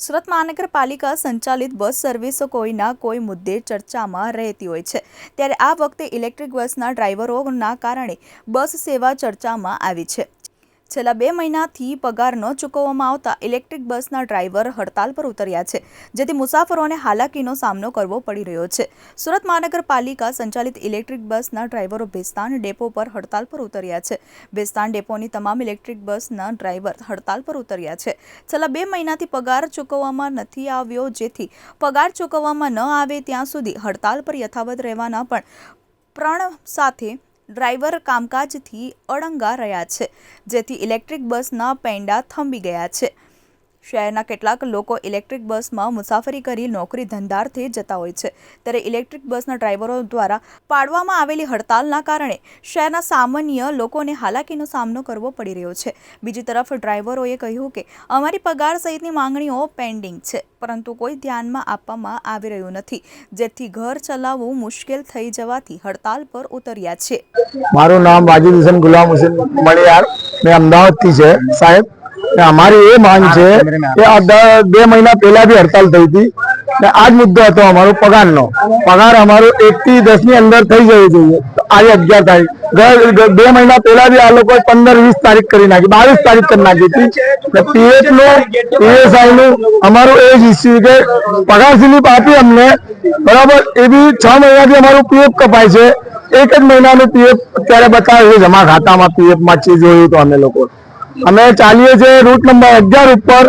સુરત મહાનગરપાલિકા સંચાલિત bus service કોઈના કોઈ મુદ્દે ચર્ચામાં રહેતી હોય છે, ત્યારે આ વખતે ઇલેક્ટ્રિક બસના ડ્રાઈવરોના કારણે બસ સેવા ચર્ચામાં આવી છે। છેલ્લા 2 મહિનાથી પગાર ન ચૂકવવામાં આવતા ઇલેક્ટ્રિક બસના ડ્રાઈવર હડતાલ પર ઉતર્યા છે, જેથી મુસાફરોને હાલાકીનો સામનો કરવો પડી રહ્યો છે। સુરત મહાનગરપાલિકા સંચાલિત ઇલેક્ટ્રિક બસના ડ્રાઈવરો ભેસ્તાન ડેપો પર હડતાલ પર ઉતર્યા છે। ભેસ્તાન ડેપોની તમામ ઇલેક્ટ્રિક બસના ડ્રાઈવર હડતાલ પર ઉતર્યા છે। છેલ્લા 2 મહિનાથી પગાર ચૂકવવામાં નથી આવ્યો, જેથી પગાર ચૂકવવામાં ન આવે ત્યાં સુધી હડતાલ પર યથાવત રહેવાના પણ પ્રણ સાથે ડ્રાઈવર કામકાજથી અડંગા રહ્યા છે, જેથી ઇલેક્ટ્રિક બસના પેંડા થંભી ગયા છે। શહેરના કેટલાક લોકો ઇલેક્ટ્રિક બસમાં મુસાફરી કરી નોકરી ધંધાર્થે જતા હોય છે, ત્યારે ઇલેક્ટ્રિક બસના ડ્રાઈવરો દ્વારા પાડવામાં આવેલી હડતાલના કારણે શહેરના સામાન્ય લોકોને હાલાકીનો સામનો કરવો પડી રહ્યો છે। બીજી તરફ ડ્રાઈવરોએ કહ્યું કે અમારી પગાર સહિતની માંગણીઓ પેન્ડિંગ છે, પરંતુ કોઈ ધ્યાનમાં આપવામાં આવી રહ્યું નથી, જેથી ઘર ચલાવવું મુશ્કેલ થઈ જવાથી હડતાલ પર ઉતર્યા છે। મારું નામ વાजिद हुसैन गुलाम हुसैन मणियार, मैं अमदावाद थी है साहेब। हमारी ये मांग है कि 2 महीना पहला भी हड़ताल थी थी, आज मुद्दो હતો અમારો પગારનો। પગાર અમારો 1 થી 10 ની અંદર થઈ જવો જોઈએ, તો આજે 11 તારીખ 2 મહિના પહેલા भी આ લોકોએ 15-20 તારીખ કરી નાખી, 22 તારીખ કરી નાખી હતી। પીએફ નું પીએસઆઈ નું અમારું એ જ ઇસ્યુ કે પગાર સ્લીપ આપી અમને બરાબર, એ भी 6 મહિનાથી અમારું પીએફ કપાય છે। 1 જ મહિનાનું પીએફ અત્યારે બતાવે છે જમા ખાતામાં, પીએફ માં છે જોયું તો અમે ચાલીએ છીએ રૂટ નંબર 11 ઉપર